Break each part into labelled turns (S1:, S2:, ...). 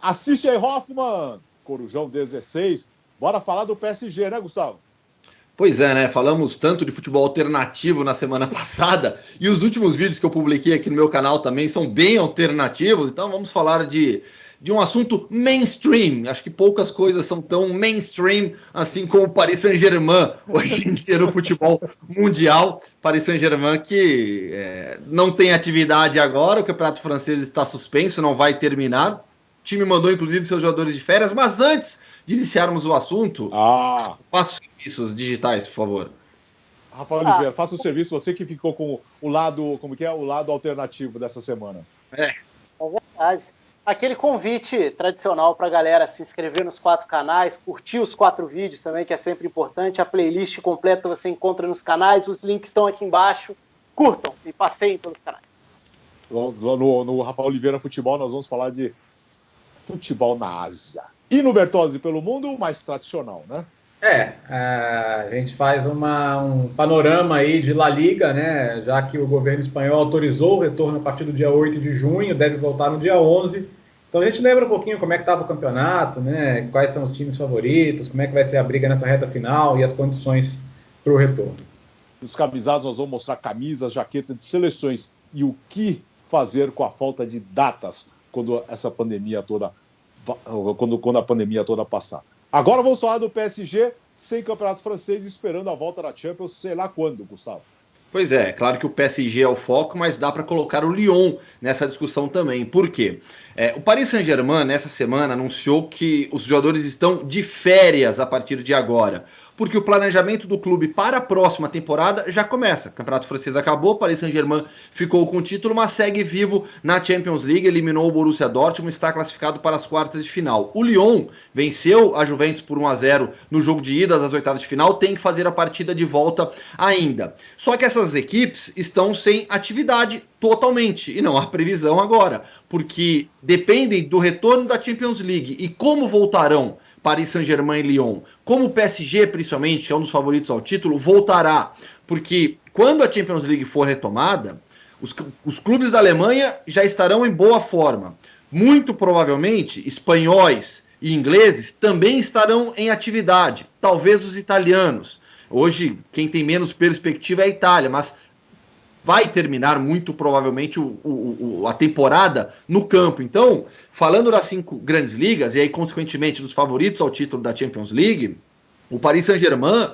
S1: Assiste aí, Hoffman, Corujão 16. Bora falar do PSG, né, Gustavo?
S2: Pois é, né? Falamos tanto de futebol alternativo na semana passada e os últimos vídeos que eu publiquei aqui no meu canal também são bem alternativos, então vamos falar de um assunto mainstream. Acho que poucas coisas são tão mainstream assim como o Paris Saint-Germain hoje em dia no futebol mundial. Paris Saint-Germain que não tem atividade agora, o campeonato francês está suspenso, não vai terminar. O time mandou inclusive seus jogadores de férias, mas antes de iniciarmos o assunto, faço serviços digitais, por favor.
S1: Rafael Oliveira, faça o serviço, você que ficou com o lado, como que é? O lado alternativo dessa semana.
S3: É verdade. Aquele convite tradicional para a galera se inscrever nos 4 canais, curtir os 4 vídeos também, que é sempre importante. A playlist completa você encontra nos canais, os links estão aqui embaixo. Curtam e passeiem pelos canais.
S1: No Rafael Oliveira Futebol, nós vamos falar de futebol na Ásia. E no Bertozzi pelo mundo, o mais tradicional, né?
S4: A gente faz um panorama aí de La Liga, né? Já que o governo espanhol autorizou o retorno a partir do dia 8 de junho, deve voltar no dia 11. Então a gente lembra um pouquinho como é que estava o campeonato, né? Quais são os times favoritos, como é que vai ser a briga nessa reta final e as condições para o retorno.
S1: Nos camisados nós vamos mostrar camisas, jaquetas de seleções e o que fazer com a falta de datas quando essa pandemia toda, quando a pandemia toda passar. Agora vamos falar do PSG sem campeonato francês, esperando a volta da Champions, sei lá quando, Gustavo.
S2: Pois é, claro que o PSG é o foco, mas dá para colocar o Lyon nessa discussão também. Por quê? O Paris Saint-Germain, nessa semana, anunciou que os jogadores estão de férias a partir de agora, porque o planejamento do clube para a próxima temporada já começa. O Campeonato Francês acabou, o Paris Saint-Germain ficou com o título, mas segue vivo na Champions League, eliminou o Borussia Dortmund, está classificado para as quartas de final. O Lyon venceu a Juventus por 1-0 no jogo de ida das oitavas de final, tem que fazer a partida de volta ainda. Só que essas equipes estão sem atividade totalmente, e não há previsão agora, porque dependem do retorno da Champions League e como voltarão Paris Saint-Germain e Lyon, como o PSG principalmente, que é um dos favoritos ao título, voltará, porque quando a Champions League for retomada, os clubes da Alemanha já estarão em boa forma. Muito provavelmente, espanhóis e ingleses também estarão em atividade, talvez os italianos. Hoje, quem tem menos perspectiva é a Itália, mas vai terminar muito provavelmente a temporada no campo. Então, falando das 5 grandes ligas, e aí consequentemente dos favoritos ao título da Champions League, o Paris Saint-Germain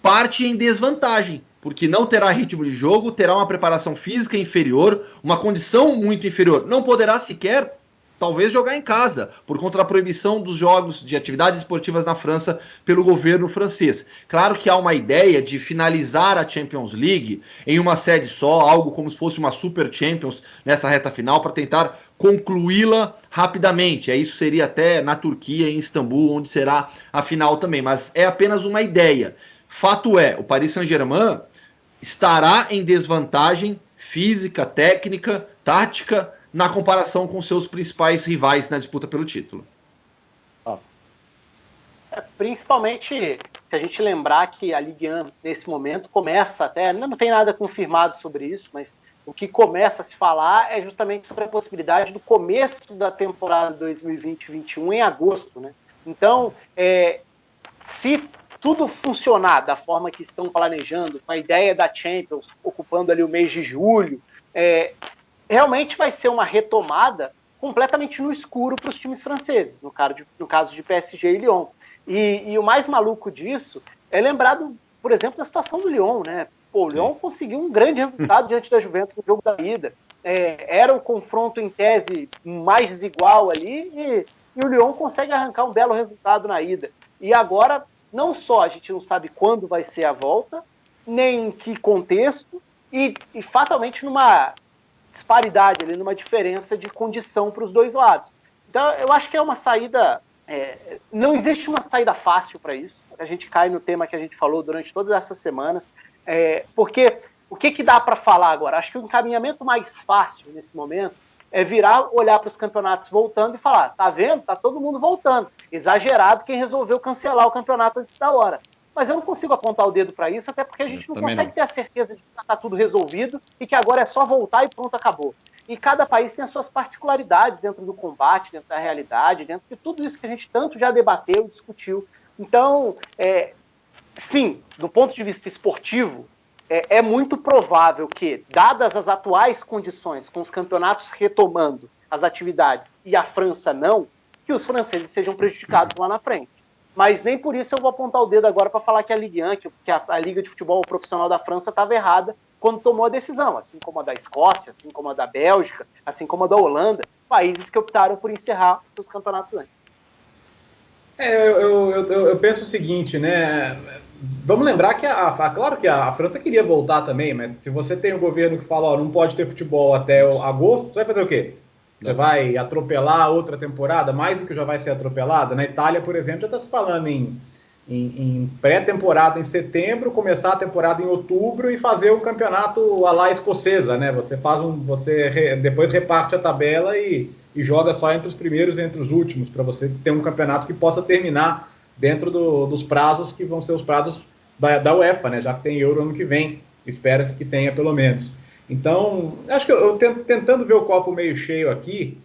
S2: parte em desvantagem, porque não terá ritmo de jogo, terá uma preparação física inferior, uma condição muito inferior, não poderá sequer talvez jogar em casa, por conta da proibição dos jogos de atividades esportivas na França pelo governo francês. Claro que há uma ideia de finalizar a Champions League em uma sede só, algo como se fosse uma Super Champions nessa reta final, para tentar concluí-la rapidamente. Isso seria até na Turquia, em Istambul, onde será a final também, mas é apenas uma ideia. Fato é, o Paris Saint-Germain estará em desvantagem física, técnica, tática, na comparação com seus principais rivais na disputa pelo título.
S3: Principalmente se a gente lembrar que a Ligue 1, nesse momento, começa até, não tem nada confirmado sobre isso, mas o que começa a se falar é justamente sobre a possibilidade do começo da temporada 2020-21 em agosto, né? Então, se tudo funcionar da forma que estão planejando, com a ideia da Champions ocupando ali o mês de julho, realmente vai ser uma retomada completamente no escuro para os times franceses, no caso de PSG e Lyon. E o mais maluco disso é lembrar, por exemplo, da situação do Lyon, né? O Lyon conseguiu um grande resultado diante da Juventus no jogo da ida. Era um confronto, em tese, mais desigual ali, e o Lyon consegue arrancar um belo resultado na ida. E agora, não só a gente não sabe quando vai ser a volta, nem em que contexto, e fatalmente numa disparidade, ali, numa diferença de condição para os dois lados. Então, eu acho que é uma saída... não existe uma saída fácil para isso. A gente cai no tema que a gente falou durante todas essas semanas, porque o que dá para falar agora? Acho que o encaminhamento mais fácil nesse momento é virar, olhar para os campeonatos voltando e falar, tá vendo? Tá todo mundo voltando. Exagerado quem resolveu cancelar o campeonato antes da hora. Mas eu não consigo apontar o dedo para isso, até porque a gente não consegue ter a certeza de que está tudo resolvido e que agora é só voltar e pronto, acabou. E cada país tem as suas particularidades dentro do combate, dentro da realidade, dentro de tudo isso que a gente tanto já debateu e discutiu. Então, sim, do ponto de vista esportivo, é muito provável que, dadas as atuais condições, com os campeonatos retomando as atividades e a França não, que os franceses sejam prejudicados lá na frente. Mas nem por isso eu vou apontar o dedo agora para falar que a Ligue 1, que a Liga de Futebol Profissional da França estava errada quando tomou a decisão, assim como a da Escócia, assim como a da Bélgica, assim como a da Holanda, países que optaram por encerrar seus campeonatos antes.
S4: Eu penso o seguinte, né? Vamos lembrar que claro que a França queria voltar também, mas se você tem um governo que fala, ó, não pode ter futebol até agosto, você vai fazer o quê? Você vai atropelar outra temporada, mais do que já vai ser atropelada? Na Itália, por exemplo, já está se falando em pré-temporada em setembro, começar a temporada em outubro e fazer o campeonato à la escocesa, né? Depois reparte a tabela e joga só entre os primeiros e entre os últimos, para você ter um campeonato que possa terminar dentro dos prazos que vão ser os prazos da UEFA, né? Já que tem Euro ano que vem, espera-se que tenha pelo menos. Então, acho que eu tentando ver o copo meio cheio aqui,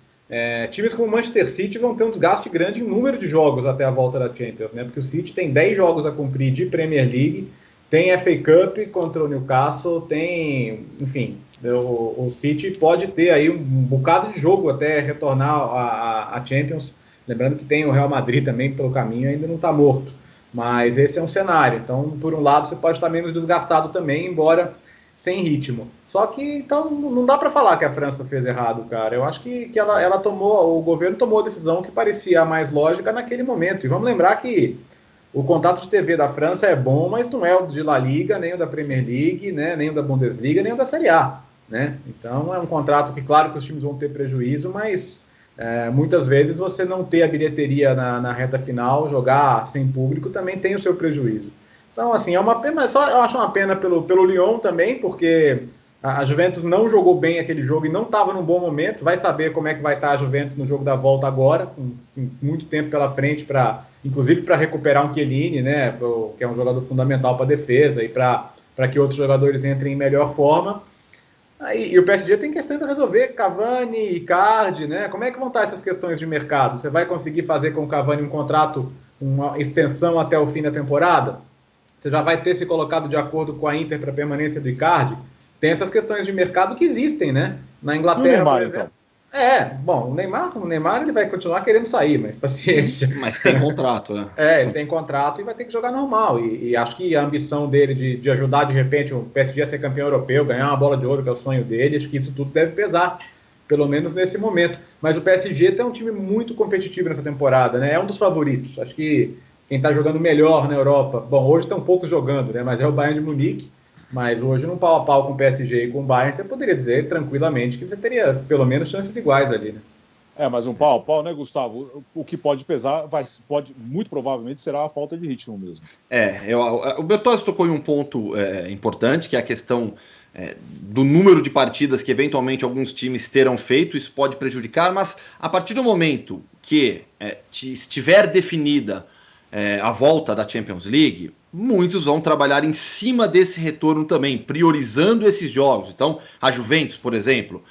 S4: times como o Manchester City vão ter um desgaste grande em número de jogos até a volta da Champions, né? Porque o City tem 10 jogos a cumprir de Premier League, tem FA Cup contra o Newcastle, tem, enfim, o City pode ter aí um bocado de jogo até retornar a Champions, lembrando que tem o Real Madrid também pelo caminho, ainda não está morto, mas esse é um cenário, então por um lado você pode estar menos desgastado também, embora sem ritmo. Só que, então, não dá para falar que a França fez errado, cara. Eu acho que o governo tomou a decisão que parecia a mais lógica naquele momento. E vamos lembrar que o contrato de TV da França é bom, mas não é o de La Liga, nem o da Premier League, né, nem o da Bundesliga, nem o da Série A, né? Então, é um contrato que, claro que os times vão ter prejuízo, mas muitas vezes você não ter a bilheteria na reta final, jogar sem público, também tem o seu prejuízo. Então, assim, é uma pena, mas eu acho uma pena pelo Lyon também, porque a Juventus não jogou bem aquele jogo e não estava num bom momento. Vai saber como é que vai estar a Juventus no jogo da volta agora, com muito tempo pela frente, inclusive para recuperar um Chiellini, né, que é um jogador fundamental para a defesa, e para que outros jogadores entrem em melhor forma. E o PSG tem questões a resolver, Cavani, Icardi, né? Como é que vão estar essas questões de mercado? Você vai conseguir fazer com o Cavani um contrato, uma extensão até o fim da temporada? Você já vai ter se colocado de acordo com a Inter para a permanência do Icardi? Tem essas questões de mercado que existem, né? Na Inglaterra,
S1: e o Neymar, então?
S4: Bom, o Neymar ele vai continuar querendo sair, mas paciência.
S2: Mas tem contrato, né?
S4: Ele tem contrato e vai ter que jogar normal. E acho que a ambição dele de ajudar, de repente, o PSG a ser campeão europeu, ganhar uma bola de ouro, que é o sonho dele, acho que isso tudo deve pesar, pelo menos nesse momento. Mas o PSG tem um time muito competitivo nessa temporada, né? É um dos favoritos. Acho que quem está jogando melhor na Europa, bom, hoje estão poucos jogando, né? Mas é o Bayern de Munique. Mas hoje, num pau a pau com o PSG e com o Bayern, você poderia dizer tranquilamente que você teria pelo menos chances iguais ali, né?
S1: Mas um pau a pau, né, Gustavo? O que pode pesar, muito provavelmente será a falta de ritmo mesmo.
S2: O Bertozzi tocou em um ponto importante, que é a questão do número de partidas que eventualmente alguns times terão feito. Isso pode prejudicar, mas a partir do momento que estiver definida a volta da Champions League, muitos vão trabalhar em cima desse retorno também, priorizando esses jogos. Então, a Juventus, por exemplo,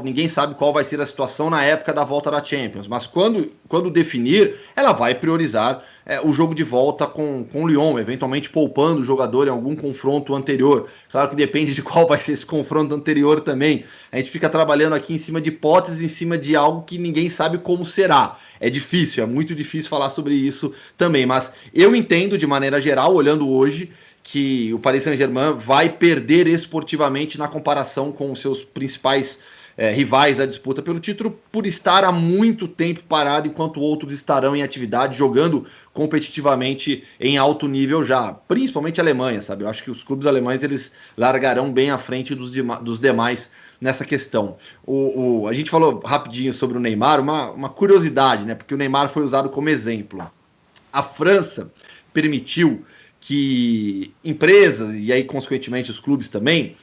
S2: ninguém sabe qual vai ser a situação na época da volta da Champions, mas quando definir, ela vai priorizar o jogo de volta com o Lyon, eventualmente poupando o jogador em algum confronto anterior. Claro que depende de qual vai ser esse confronto anterior também. A gente fica trabalhando aqui em cima de hipóteses, em cima de algo que ninguém sabe como será. É difícil, é muito difícil falar sobre isso também, mas eu entendo de maneira geral, olhando hoje, que o Paris Saint-Germain vai perder esportivamente na comparação com os seus principais rivais à disputa pelo título, por estar há muito tempo parado, enquanto outros estarão em atividade, jogando competitivamente em alto nível já, principalmente a Alemanha, sabe? Eu acho que os clubes alemães eles largarão bem à frente dos demais nessa questão. A gente falou rapidinho sobre o Neymar, uma curiosidade, né? Porque o Neymar foi usado como exemplo. A França permitiu que empresas, e aí consequentemente os clubes também,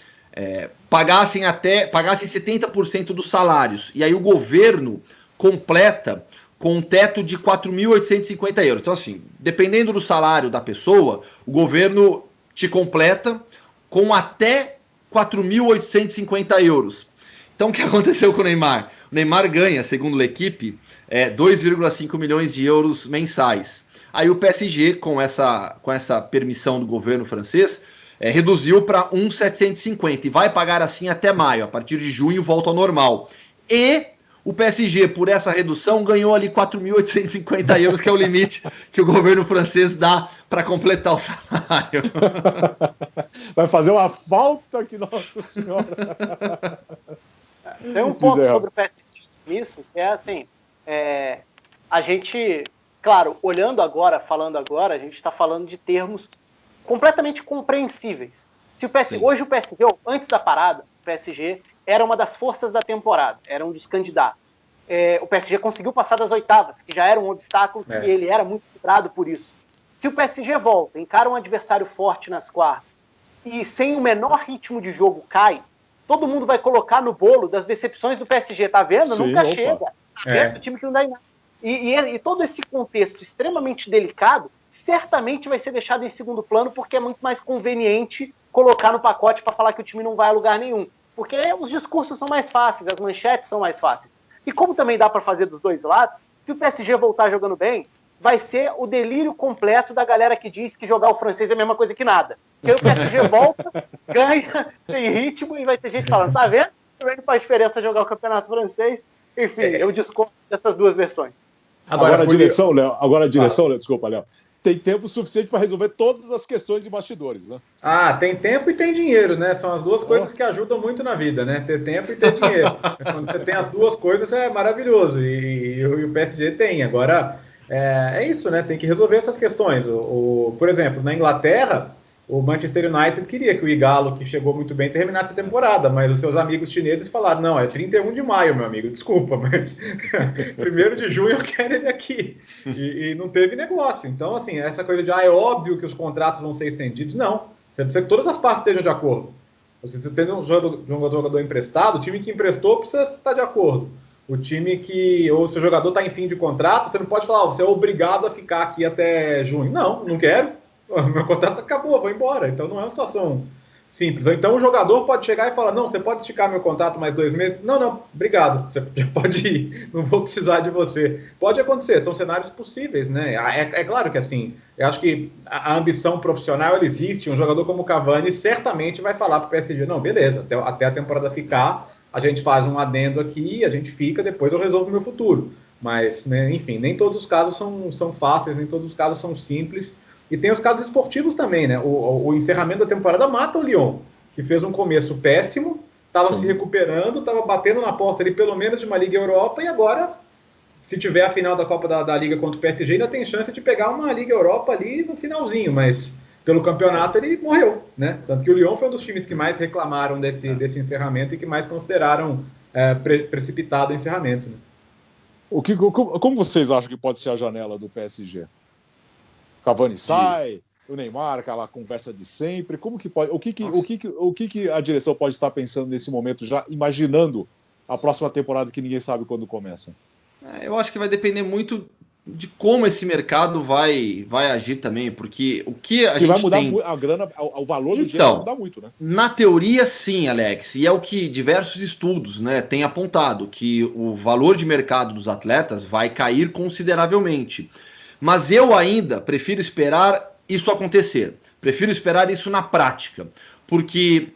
S2: pagassem 70% dos salários, e aí o governo completa com um teto de 4.850 euros. Então, assim, dependendo do salário da pessoa, o governo te completa com até 4.850 euros. Então, o que aconteceu com o Neymar? O Neymar ganha, segundo a equipe, 2,5 milhões de euros mensais. Aí o PSG, com essa permissão do governo francês, reduziu para 1,750 e vai pagar assim até maio. A partir de junho volta ao normal. E o PSG, por essa redução, ganhou ali 4.850 euros, que é o limite que o governo francês dá para completar o salário.
S1: Vai fazer uma falta que, nossa senhora.
S3: Tem um ponto sobre o PSG nisso, que é assim, a gente, claro, olhando agora, falando agora, a gente está falando de termos completamente compreensíveis. Se o PSG, hoje o PSG, antes da parada, o PSG era uma das forças da temporada, era um dos candidatos. O PSG conseguiu passar das oitavas, que já era um obstáculo, que ele era muito cobrado por isso. Se o PSG volta, encara um adversário forte nas quartas, e sem o menor ritmo de jogo cai, todo mundo vai colocar no bolo das decepções do PSG, tá vendo?
S1: Sim,
S3: nunca chega. Tá vendo? O time que não dá em nada. E todo esse contexto extremamente delicado certamente vai ser deixado em segundo plano, porque é muito mais conveniente colocar no pacote para falar que o time não vai a lugar nenhum. Porque os discursos são mais fáceis, as manchetes são mais fáceis. E como também dá para fazer dos dois lados, se o PSG voltar jogando bem, vai ser o delírio completo da galera que diz que jogar o francês é a mesma coisa que nada. Porque o PSG volta, ganha, tem ritmo, e vai ter gente falando, tá vendo? Também não faz diferença jogar o campeonato francês. Enfim, eu discordo dessas duas versões.
S1: Agora a direção, Léo, desculpa, Léo. Tem tempo suficiente para resolver todas as questões de bastidores, né?
S4: Tem tempo e tem dinheiro, né? São as duas coisas que ajudam muito na vida, né? Ter tempo e ter dinheiro. Quando você tem as duas coisas, é maravilhoso. E o PSG tem. Agora, é isso, né? Tem que resolver essas questões. Por exemplo, na Inglaterra, o Manchester United queria que o Ighalo, que chegou muito bem, terminasse a temporada, mas os seus amigos chineses falaram, não, é 31 de maio, meu amigo, desculpa, mas 1º de junho eu quero ele aqui. E não teve negócio. Então, assim, essa coisa de, é óbvio que os contratos vão ser estendidos, não. Você precisa que todas as partes estejam de acordo. Se você tem um jogador emprestado, o time que emprestou precisa estar de acordo. O time que, ou se o jogador está em fim de contrato, você não pode falar, você é obrigado a ficar aqui até junho. Não quero. Meu contrato acabou, vou embora. Então não é uma situação simples. Então o jogador pode chegar e falar, não, você pode esticar meu contrato mais 2 meses? Não, obrigado, você pode ir, não vou precisar de você. Pode acontecer, são cenários possíveis, né? É claro que assim, eu acho que a ambição profissional ela existe, um jogador como o Cavani certamente vai falar para o PSG, não, beleza, até a temporada ficar, a gente faz um adendo aqui, a gente fica, depois eu resolvo o meu futuro. Mas, né, enfim, nem todos os casos são fáceis, nem todos os casos são simples. E tem os casos esportivos também, né? O encerramento da temporada mata o Lyon, que fez um começo péssimo, estava se recuperando, estava batendo na porta ali pelo menos de uma Liga Europa, e agora, se tiver a final da Copa da Liga contra o PSG, ainda tem chance de pegar uma Liga Europa ali no finalzinho, mas pelo campeonato ele morreu, né? Tanto que o Lyon foi um dos times que mais reclamaram desse encerramento e que mais consideraram precipitado o encerramento. Né?
S1: Como vocês acham que pode ser a janela do PSG? Cavani sai, o Neymar, aquela conversa de sempre. Como que pode? O que a direção pode estar pensando nesse momento, já imaginando a próxima temporada que ninguém sabe quando começa?
S2: Eu acho que vai depender muito de como esse mercado vai agir também, porque o que a gente
S1: vai mudar
S2: tem...
S1: a grana, o valor do dinheiro vai mudar muito, né?
S2: Na teoria, sim, Alex, e é o que diversos estudos, né, têm apontado, que o valor de mercado dos atletas vai cair consideravelmente. Mas eu ainda prefiro esperar isso acontecer. Prefiro esperar isso na prática. Porque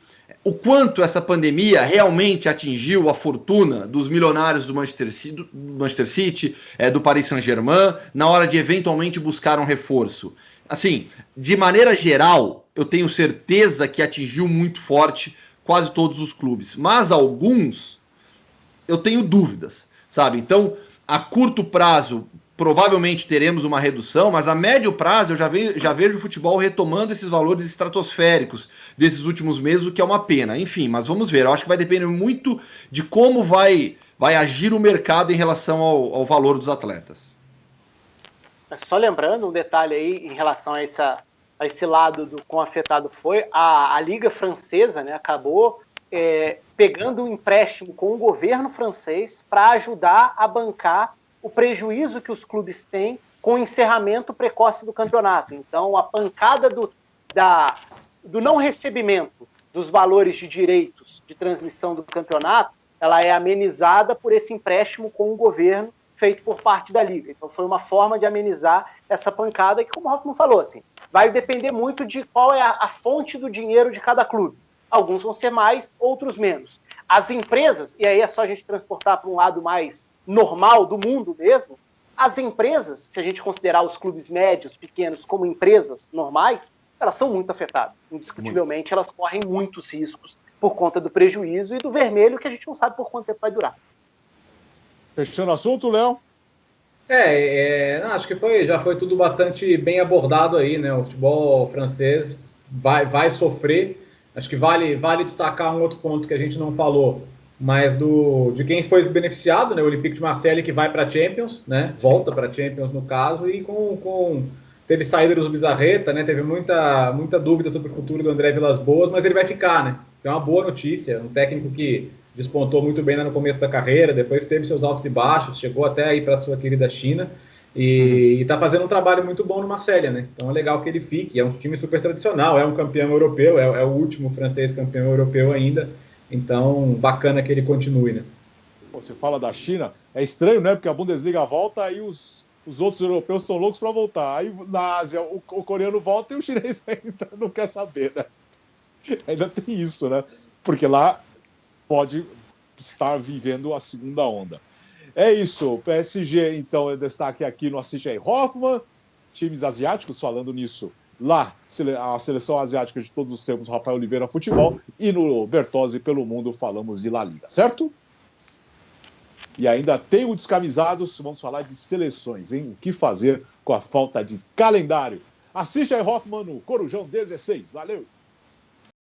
S2: o quanto essa pandemia realmente atingiu a fortuna dos milionários do Manchester City, do Paris Saint-Germain, na hora de eventualmente buscar um reforço. Assim, de maneira geral, eu tenho certeza que atingiu muito forte quase todos os clubes. Mas alguns, eu tenho dúvidas, sabe? Então, a curto prazo... provavelmente teremos uma redução, mas a médio prazo eu já vejo o futebol retomando esses valores estratosféricos desses últimos meses, o que é uma pena. Enfim, mas vamos ver. Eu acho que vai depender muito de como vai agir o mercado em relação ao valor dos atletas.
S3: Só lembrando um detalhe aí em relação a esse lado do quão afetado foi, a Liga Francesa, né, acabou pegando um empréstimo com o governo francês para ajudar a bancar o prejuízo que os clubes têm com o encerramento precoce do campeonato. Então, a pancada do não recebimento dos valores de direitos de transmissão do campeonato ela é amenizada por esse empréstimo com o governo feito por parte da Liga. Então foi uma forma de amenizar essa pancada que, como o Hoffmann falou, assim, vai depender muito de qual é a fonte do dinheiro de cada clube. Alguns vão ser mais, outros menos. As empresas, e aí é só a gente transportar para um lado mais normal do mundo mesmo, as empresas, se a gente considerar os clubes médios, pequenos, como empresas normais, elas são muito afetadas. Indiscutivelmente, elas correm muitos riscos por conta do prejuízo e do vermelho, que a gente não sabe por quanto tempo vai durar.
S1: Fechando o assunto, Léo?
S4: Acho que já foi tudo bastante bem abordado aí, né? O futebol francês vai sofrer. Acho que vale destacar um outro ponto que a gente não falou, mas de quem foi beneficiado, né? O Olympique de Marseille, que vai para a Champions, né? Volta para a Champions no caso, e teve saída do Bizarreta, né? Teve muita dúvida sobre o futuro do André Villas-Boas, mas ele vai ficar, né? É uma boa notícia, um técnico que despontou muito bem no começo da carreira, depois teve seus altos e baixos, chegou até aí para a sua querida China, e está fazendo um trabalho muito bom no Marselha, né? Então é legal que ele fique, é um time super tradicional, é um campeão europeu, é o último francês campeão europeu ainda, então bacana que ele continue, né?
S1: Você fala da China, é estranho, né? Porque a Bundesliga volta, aí os outros europeus estão loucos para voltar. Aí na Ásia o coreano volta e o chinês ainda não quer saber, né? Ainda tem isso, né? Porque lá pode estar vivendo a segunda onda. É isso, o PSG, então, é destaque aqui no Assiste aí Hoffmann, times asiáticos, falando nisso, lá, a seleção asiática de todos os tempos, Rafael Oliveira Futebol, e no Bertozzi pelo Mundo falamos de La Liga, certo? E ainda tem o Descamisados, vamos falar de seleções, hein? O que fazer com a falta de calendário? Assiste aí Hoffmann no Corujão 16, valeu!